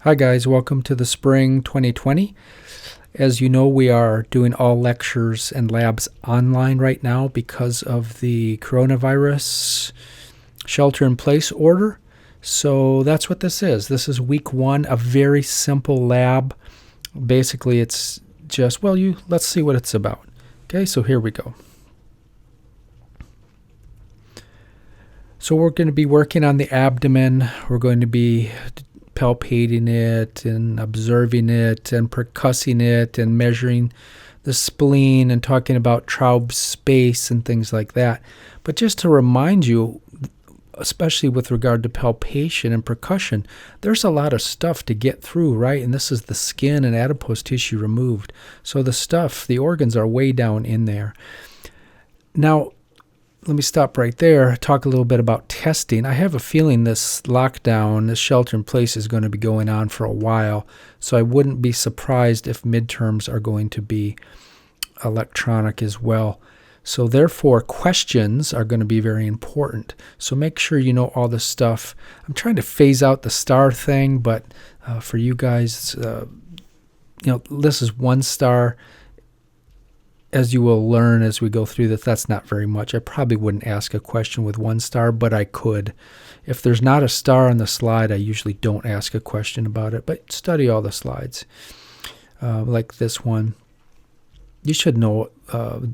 Hi guys, welcome to the Spring 2020. As you know, we are doing all lectures and labs online right now because of the coronavirus shelter-in-place order. So that's what this is. This is week one, a very simple lab. Basically, it's just, let's see what it's about. Okay, so here we go. So we're going to be working on the abdomen. We're going to be palpating it and observing it and percussing it and measuring the spleen and talking about Traub space and things like that. But just to remind you, especially with regard to palpation and percussion, there's a lot of stuff to get through, right? And this is the skin and adipose tissue removed. So the organs are way down in there. Now, let me stop right there, talk a little bit about testing. I have a feeling this lockdown, this shelter in place is going to be going on for a while, so I wouldn't be surprised if midterms are going to be electronic as well. So therefore, questions are going to be very important. So make sure you know all this stuff. I'm trying to phase out the star thing, but for you guys, this is 1 star. As you will learn as we go through this, that's not very much. I probably wouldn't ask a question with 1 star, but I could. If there's not a star on the slide, I usually don't ask a question about it, but study all the slides. Like this one. You should know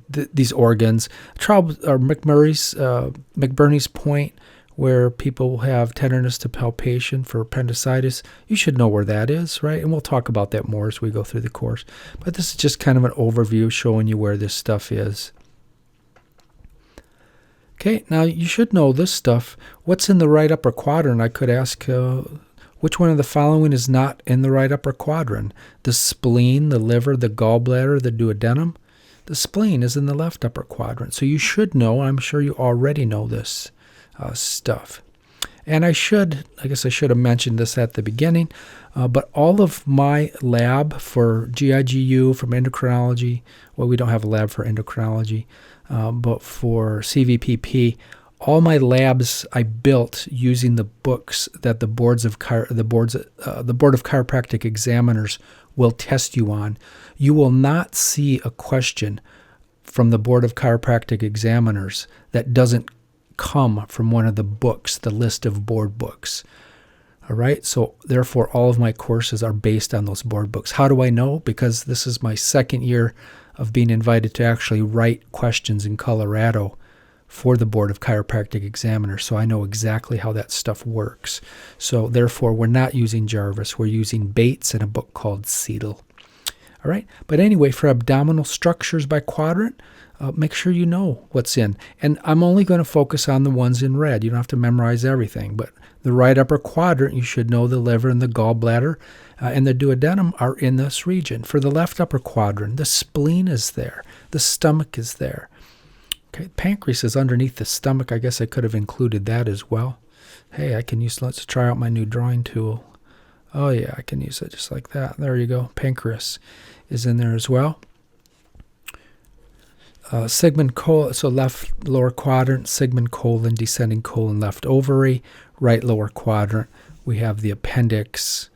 these organs. Traub or McBurney's point, where people have tenderness to palpation for appendicitis. You should know where that is, right? And we'll talk about that more as we go through the course. But this is just kind of an overview showing you where this stuff is. Okay, now you should know this stuff. What's in the right upper quadrant? I could ask, which one of the following is not in the right upper quadrant? The spleen, the liver, the gallbladder, the duodenum? The spleen is in the left upper quadrant. So you should know, I'm sure you already know this stuff. And I guess I should have mentioned this at the beginning, but all of my lab for GIGU, from endocrinology, we don't have a lab for endocrinology, but for CVPP, all my labs I built using the books that the Board of Chiropractic Examiners will test you on. You will not see a question from the Board of Chiropractic Examiners that doesn't come from one of the books, the list of board books. All right, so therefore all of my courses are based on those board books. How do I know? Because this is my second year of being invited to actually write questions in Colorado for the Board of Chiropractic Examiners, so I know exactly how that stuff works. So therefore we're not using Jarvis, we're using Bates and a book called Seidel. All right, but anyway, for abdominal structures by quadrant, make sure you know what's in. And I'm only going to focus on the ones in red. You don't have to memorize everything. But the right upper quadrant, you should know the liver and the gallbladder and the duodenum are in this region. For the left upper quadrant, the spleen is there. The stomach is there. Okay, pancreas is underneath the stomach. I guess I could have included that as well. Hey, let's try out my new drawing tool. Oh yeah, I can use it just like that. There you go. Pancreas is in there as well. Sigmoid colon, so left lower quadrant, sigmoid colon, descending colon, left ovary, right lower quadrant. We have the appendix,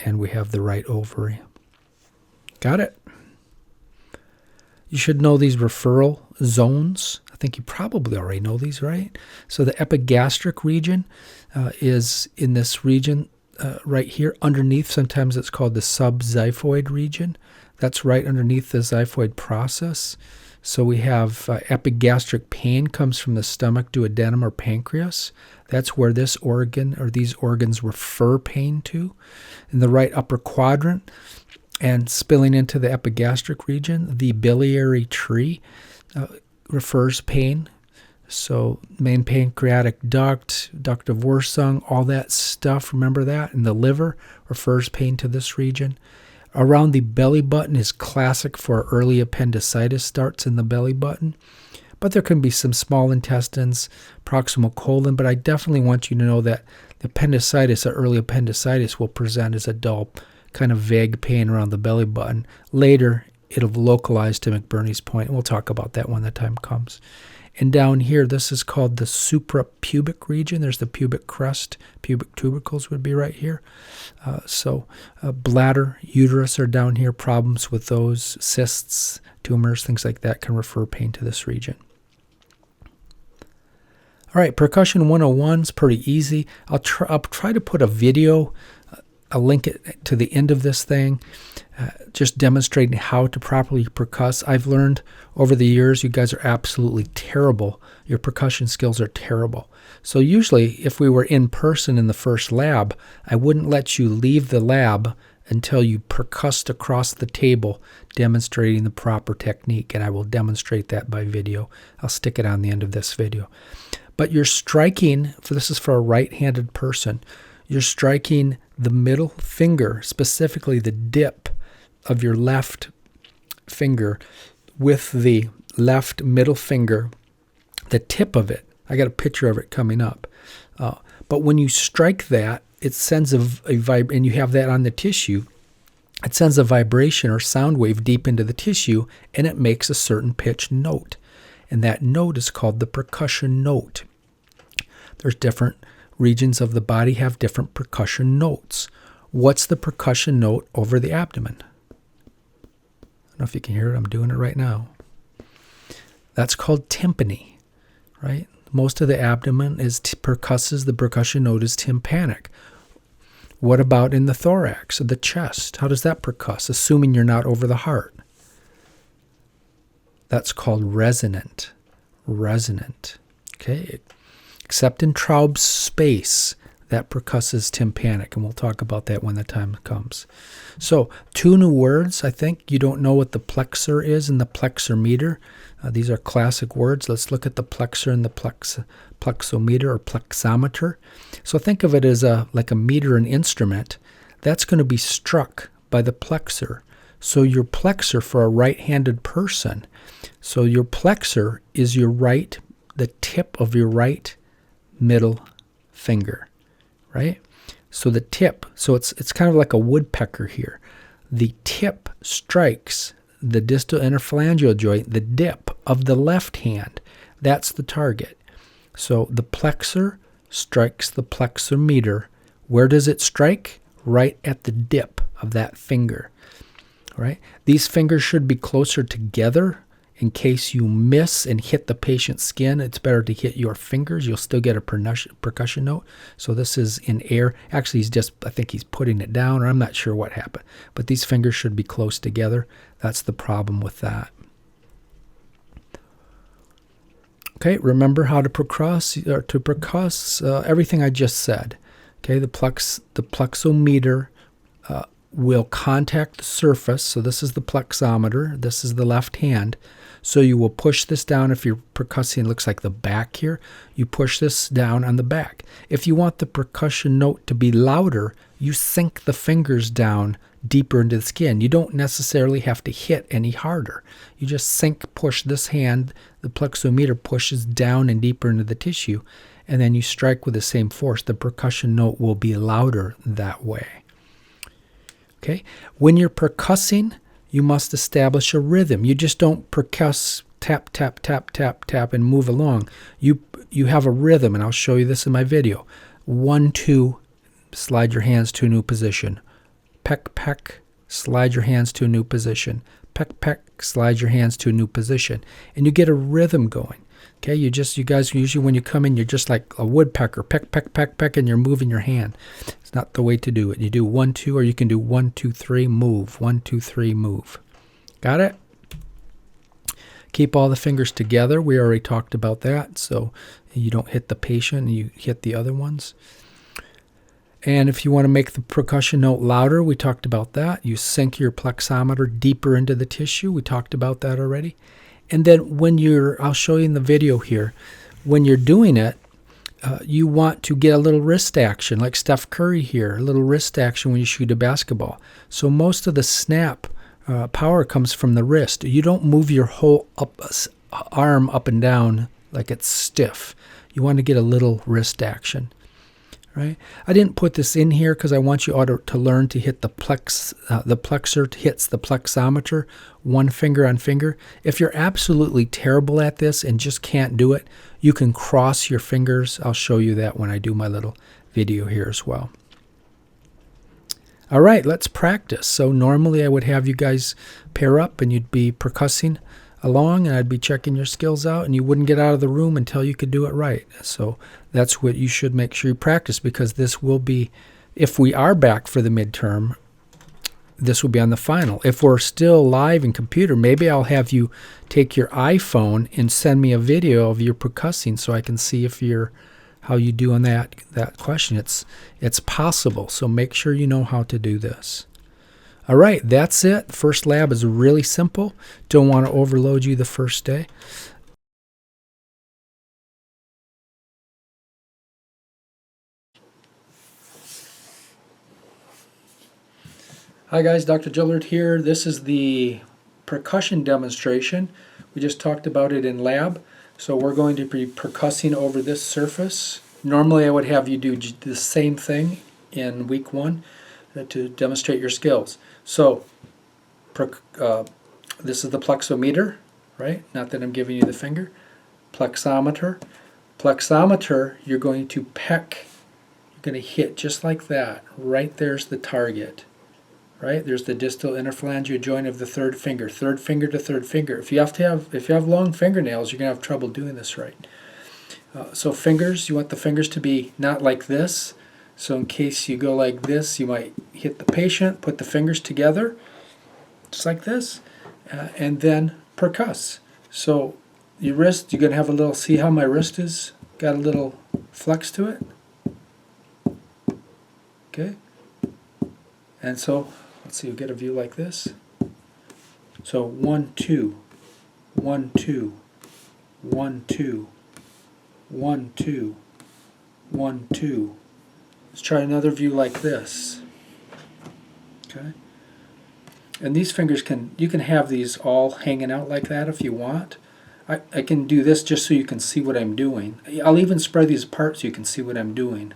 and we have the right ovary. Got it? You should know these referral zones. I think you probably already know these, right? So the epigastric region is in this region right here underneath. Sometimes it's called the subxiphoid region. That's right underneath the xiphoid process. So we have epigastric pain comes from the stomach, duodenum, or pancreas. That's where this organ or these organs refer pain to. In the right upper quadrant and spilling into the epigastric region, the biliary tree refers pain. So main pancreatic duct, duct of Wirsung, all that stuff, remember that? And the liver refers pain to this region. Around the belly button is classic for early appendicitis, starts in the belly button. But there can be some small intestines, proximal colon, but I definitely want you to know that the appendicitis or early appendicitis will present as a dull, kind of vague pain around the belly button. Later, it'll localize to McBurney's point, and we'll talk about that when the time comes. And down here, this is called the suprapubic region. There's the pubic crest. Pubic tubercles would be right here. Bladder, uterus are down here. Problems with those, cysts, tumors, things like that can refer pain to this region. All right, Percussion 101 is pretty easy. I'll try to put a video. I'll link it to the end of this thing, just demonstrating how to properly percuss. I've learned over the years you guys are absolutely terrible. Your percussion skills are terrible. So usually if we were in person in the first lab, I wouldn't let you leave the lab until you percussed across the table, demonstrating the proper technique, and I will demonstrate that by video. I'll stick it on the end of this video. But you're striking, this is for a right-handed person, you're striking the middle finger, specifically the dip of your left finger with the left middle finger, the tip of it. I got a picture of it coming up. But when you strike that, it sends a vibration, and you have that on the tissue. It sends a vibration or sound wave deep into the tissue, and it makes a certain pitch note. And that note is called the percussion note. There's different regions of the body have different percussion notes. What's the percussion note over the abdomen? I don't know if you can hear it. I'm doing it right now. That's called tympany, right? Most of the abdomen is percusses. The percussion note is tympanic. What about in the thorax or the chest? How does that percuss, assuming you're not over the heart? That's called resonant. Resonant. Okay? Except in Traub's space, that percusses tympanic, and we'll talk about that when the time comes. So, 2 new words, I think. You don't know what the plexor is and the plexor meter. These are classic words. Let's look at the plexor and the plexometer or plexometer. So think of it as like a meter, an instrument. That's going to be struck by the plexor. So your plexor for a right-handed person. So your plexor is the tip of your right middle finger, right? So the tip, so it's kind of like a woodpecker here. The tip strikes the distal interphalangeal joint, the dip of the left hand. That's the target. So the plexor strikes the plexometer. Where does it strike? Right at the dip of that finger, right? These fingers should be closer together. In case you miss and hit the patient's skin, it's better to hit your fingers. You'll still get a percussion note. So this is in air. Actually, I think he's putting it down, or I'm not sure what happened. But these fingers should be close together. That's the problem with that. Okay, remember how to percuss everything I just said. Okay, the plexometer will contact the surface. So this is the plexometer. This is the left hand. So you will push this down. If you're percussing, it looks like the back here. You push this down on the back. If you want the percussion note to be louder, you sink the fingers down deeper into the skin. You don't necessarily have to hit any harder. You just push this hand, the plexometer pushes down and deeper into the tissue, and then you strike with the same force. The percussion note will be louder that way. Okay? When you're percussing, you must establish a rhythm. You just don't percuss, tap, tap, tap, tap, tap, and move along. You have a rhythm, and I'll show you this in my video. 1, 2, slide your hands to a new position. Peck, peck, slide your hands to a new position. Peck, peck, slide your hands to a new position. And you get a rhythm going. Okay, you guys, usually when you come in, you're just like a woodpecker. Peck, peck, peck, peck, and you're moving your hand. It's not the way to do it. You do 1, 2, or you can do 1, 2, 3, move. 1, 2, 3, move. Got it? Keep all the fingers together. We already talked about that. So you don't hit the patient, you hit the other ones. And if you want to make the percussion note louder, we talked about that. You sink your plexometer deeper into the tissue. We talked about that already. And then I'll show you in the video here, when you're doing it, you want to get a little wrist action, like Steph Curry here, a little wrist action when you shoot a basketball. So most of the snap power comes from the wrist. You don't move your whole arm up and down like it's stiff. You want to get a little wrist action. right? I didn't put this in here because I want you all to learn to hit the plexor hits the plexometer, one finger on finger. If you're absolutely terrible at this and just can't do it, you can cross your fingers. I'll show you that when I do my little video here as well. All right, let's practice. So normally I would have you guys pair up and you'd be percussing along, and I'd be checking your skills out, and you wouldn't get out of the room until you could do it right. So that's what you should make sure you practice, because this will be, if we are back for the midterm, this will be on the final. If we're still live in computer, maybe I'll have you take your iPhone and send me a video of your percussing so I can see if you're how you do on that question. It's possible, so make sure you know how to do this. All right, that's it. First lab is really simple. Don't want to overload you the first day. Hi guys, Dr. Gillard here. This is the percussion demonstration. We just talked about it in lab. So we're going to be percussing over this surface. Normally I would have you do the same thing in week 1 to demonstrate your skills. So this is the plexometer, right? Not that I'm giving you the finger. Plexometer. Plexometer, you're going to peck. You're going to hit just like that. Right there's the target. Right? There's the distal interphalangeal joint of the third finger to third finger. If you have long fingernails, you're going to have trouble doing this right. So fingers, you want the fingers to be not like this. So in case you go like this, you might hit the patient, put the fingers together, just like this, and then percuss. So your wrist, you're going to have a little, see how my wrist is got a little flex to it? Okay? And so, let's see, we'll get a view like this. So 1, 2, 1, 2, 1, 2, 1, 2, 1, 2. Let's try another view like this. Okay? And these fingers you can have these all hanging out like that if you want. I can do this just so you can see what I'm doing. I'll even spread these apart so you can see what I'm doing.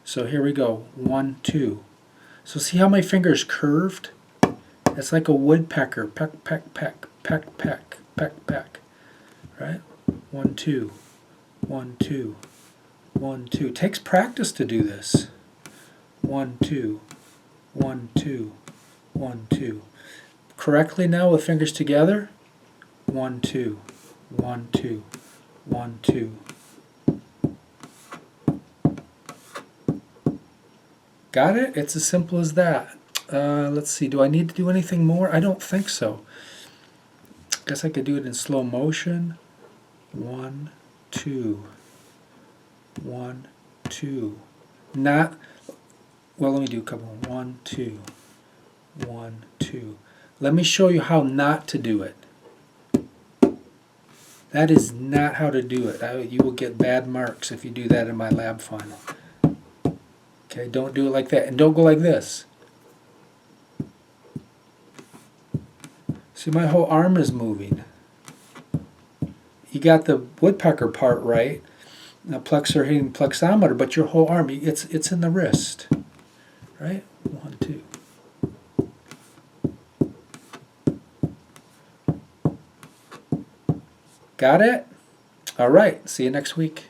So here we go, 1, 2. So see how my finger's curved? It's like a woodpecker. Peck, peck, peck, peck, peck, peck, peck. Right? 1, 2, 1, 2, 1, 2. It takes practice to do this. 1, 2, 1, 2, 1, 2. Correctly now with fingers together. 1, 2, 1, 2, 1, 2. Got it? It's as simple as that. Let's see, do I need to do anything more? I don't think so. Guess I could do it in slow motion. 1, 2, 1, 2. Not, well, let me do a couple. 1, 2, 1, 2. Let me show you how not to do it. That is not how to do it. You will get bad marks if you do that in my lab final. Okay, don't do it like that. And don't go like this. See, my whole arm is moving. You got the woodpecker part right, the plexor hitting plexometer, but your whole arm, it's in the wrist. Right? 1, 2. Got it? All right. See you next week.